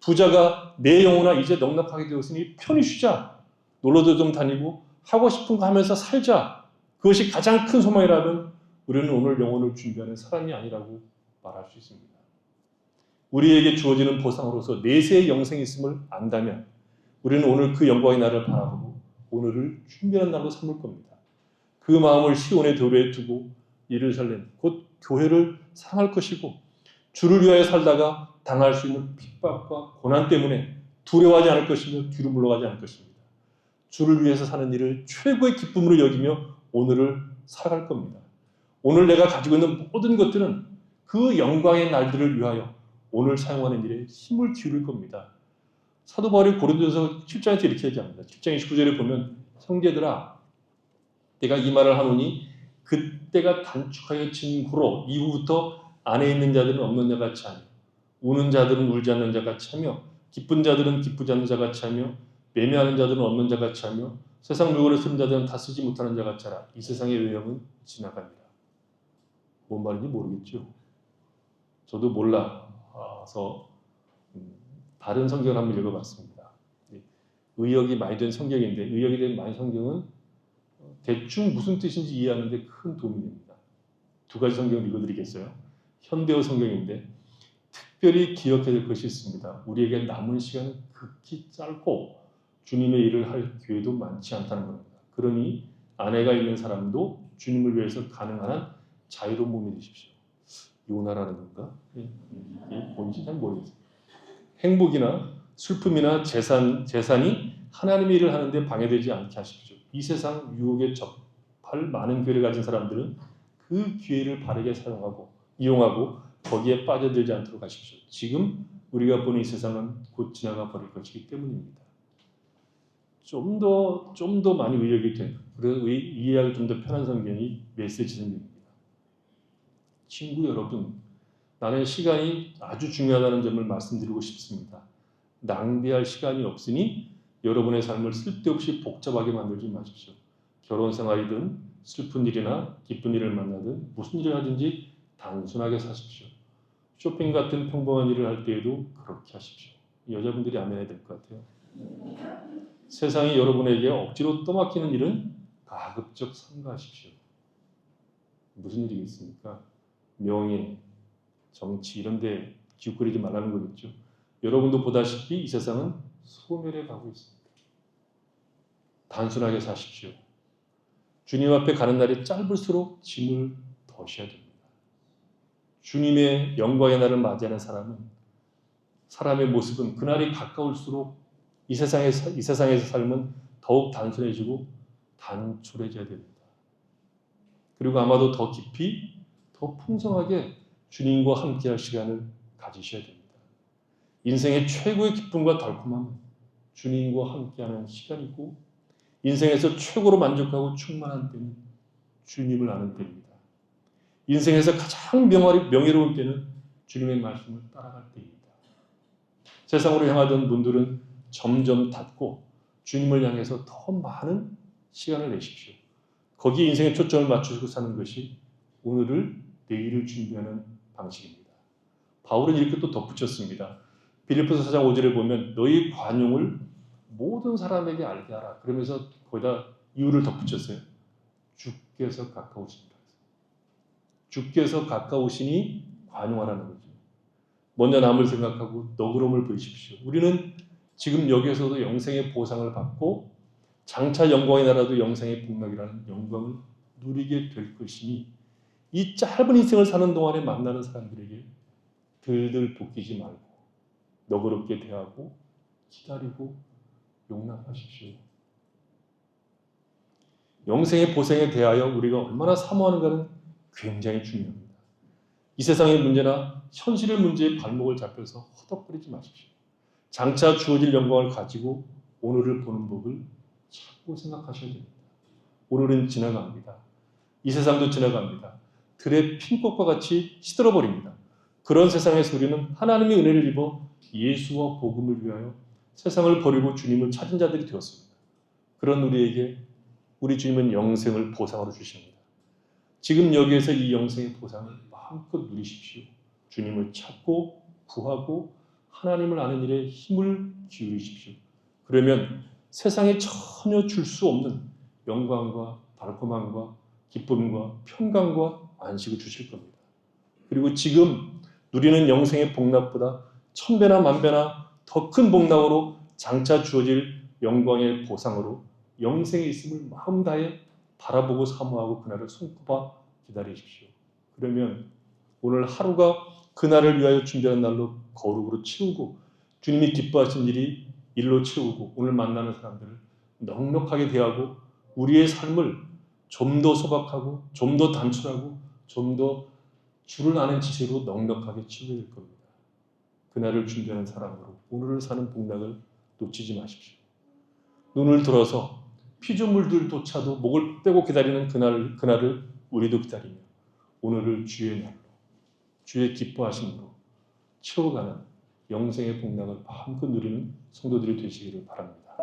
부자가 내 영혼아 이제 넉넉하게 되었으니 편히 쉬자. 놀러도 좀 다니고 하고 싶은 거 하면서 살자. 그것이 가장 큰 소망이라면 우리는 오늘 영혼을 준비하는 사람이 아니라고 말할 수 있습니다. 우리에게 주어지는 보상으로서 내세의 영생이 있음을 안다면 우리는 오늘 그 영광의 날을 바라보고 오늘을 준비하는 날로 삼을 겁니다. 그 마음을 시온의 도로에 두고 예루살렘 곧 교회를 사랑할 것이고 주를 위하여 살다가 당할 수 있는 핍박과 고난 때문에 두려워하지 않을 것이며 뒤로 물러가지 않을 것입니다. 주를 위해서 사는 일을 최고의 기쁨으로 여기며 오늘을 살아갈 겁니다. 오늘 내가 가지고 있는 모든 것들은 그 영광의 날들을 위하여 오늘 사용하는 일에 힘을 기울일 겁니다. 사도 바울이 고린도전서 7장에서 이렇게 얘기합니다. 7장 29절에 보면 형제들아 내가 이 말을 하노니 그때가 단축하여 진 후로 이후부터 안에 있는 자들은 없는 자 같이 하며 우는 자들은 울지 않는 자 같이 하며 기쁜 자들은 기쁘지 않는 자 같이 하며 매매하는 자들은 없는 자 같이 하며 세상 물건을 쓰는 자들은 다 쓰지 못하는 자 같이 하라. 이 세상의 외형은 지나갑니다. 뭔 말인지 모르겠죠. 저도 몰라서 다른 성경을 한번 읽어봤습니다. 의역이 많이 된 성경인데 의역이 된 많은 성경은 대충 무슨 뜻인지 이해하는 데 큰 도움이 됩니다. 두 가지 성경을 읽어드리겠어요. 현대어 성경인데 특별히 기억해야 될 것이 있습니다. 우리에게 남은 시간은 극히 짧고 주님의 일을 할 기회도 많지 않다는 겁니다. 그러니 아내가 있는 사람도 주님을 위해서 가능한 한 자유로운 몸이 되십시오. 요나라는 건가? 뭔지 잘 모르겠어요. 행복이나 슬픔이나 재산이 하나님의 일을 하는데 방해되지 않게 하십시오. 이 세상 유혹에 접할 많은 기회를 가진 사람들은 그 기회를 바르게 이용하고 거기에 빠져들지 않도록 하십시오. 지금 우리가 보는 이 세상은 곧 지나가 버릴 것이기 때문입니다. 좀 더 많이 의역이 된, 그래서 이해하기 좀 더 편한 성경이 메시지 성경입니다. 친구 여러분, 나는 시간이 아주 중요하다는 점을 말씀드리고 싶습니다. 낭비할 시간이 없으니 여러분의 삶을 쓸데없이 복잡하게 만들지 마십시오. 결혼 생활이든 슬픈 일이나 기쁜 일을 만나든 무슨 일을 하든지 단순하게 사십시오. 쇼핑 같은 평범한 일을 할 때에도 그렇게 하십시오. 여자분들이 아멘해야 될 것 같아요. 세상이 여러분에게 억지로 떠맡기는 일은 가급적 삼가하십시오. 무슨 일이 있습니까? 명예, 정치 이런 데 기웃거리지 말라는 거겠죠. 여러분도 보다시피 이 세상은 소멸해 가고 있습니다. 단순하게 사십시오. 주님 앞에 가는 날이 짧을수록 짐을 더셔야 됩니다. 주님의 영광의 날을 맞이하는 사람의 모습은 그날이 가까울수록 이 세상에서 삶은 더욱 단순해지고 단촐해져야 됩니다. 그리고 아마도 더 깊이, 더 풍성하게 주님과 함께할 시간을 가지셔야 됩니다. 인생의 최고의 기쁨과 달콤함은 주님과 함께하는 시간이고 인생에서 최고로 만족하고 충만한 때는 주님을 아는 때입니다. 인생에서 가장 명예로운 때는 주님의 말씀을 따라갈 때입니다. 세상으로 향하던 문들은 점점 닫고 주님을 향해서 더 많은 시간을 내십시오. 거기에 인생의 초점을 맞추고 사는 것이 오늘을 내일을 준비하는 방식입니다. 바울은 이렇게 또 덧붙였습니다. 빌립보서 4장 5절에 보면 너희 관용을 모든 사람에게 알게 하라. 그러면서 거기다 이유를 덧붙였어요. 주께서 가까우십니다. 주께서 가까우시니 관용하라는 거죠. 먼저 남을 생각하고 너그러움을 보이십시오. 우리는 지금 여기에서도 영생의 보상을 받고 장차 영광의 나라도 영생의 복락이라는 영광을 누리게 될 것이니 이 짧은 인생을 사는 동안에 만나는 사람들에게 들들 볶이지 말고 너그럽게 대하고 기다리고 용납하십시오. 영생의 보상에 대하여 우리가 얼마나 사모하는가는 굉장히 중요합니다. 이 세상의 문제나 현실의 문제에 발목을 잡혀서 허덕거리지 마십시오. 장차 주어질 영광을 가지고 오늘을 보는 법을 자꾸 생각하셔야 됩니다. 오늘은 지나갑니다. 이 세상도 지나갑니다. 들의 핀꽃과 같이 시들어버립니다. 그런 세상에서 우리는 하나님의 은혜를 입어 예수와 복음을 위하여 세상을 버리고 주님을 찾은 자들이 되었습니다. 그런 우리에게 우리 주님은 영생을 보상으로 주십니다. 지금 여기에서 이 영생의 보상을 마음껏 누리십시오. 주님을 찾고 구하고 하나님을 아는 일에 힘을 기울이십시오. 그러면 세상에 전혀 줄 수 없는 영광과 달콤함과 기쁨과 평강과 안식을 주실 겁니다. 그리고 지금 누리는 영생의 복락보다 천배나 만배나 더 큰 복락으로 장차 주어질 영광의 보상으로 영생에 있음을 마음 다해 바라보고 사모하고 그날을 손꼽아 기다리십시오. 그러면 오늘 하루가 그날을 위하여 준비한 날로 거룩으로 채우고 주님이 기뻐하신 일로 채우고 오늘 만나는 사람들을 넉넉하게 대하고 우리의 삶을 좀 더 소박하고 좀 더 단순하고 좀 더 주를 아는 지식으로 넉넉하게 채우게 될 겁니다. 그날을 준비하는 사람으로 오늘을 사는 복락을 놓치지 마십시오. 눈을 들어서 피조물들조차도 목을 떼고 기다리는 그날을 우리도 기다리며 오늘을 주의 날로 주의 기뻐하심으로 채워가는 영생의 복락을 마음껏 누리는 성도들이 되시기를 바랍니다.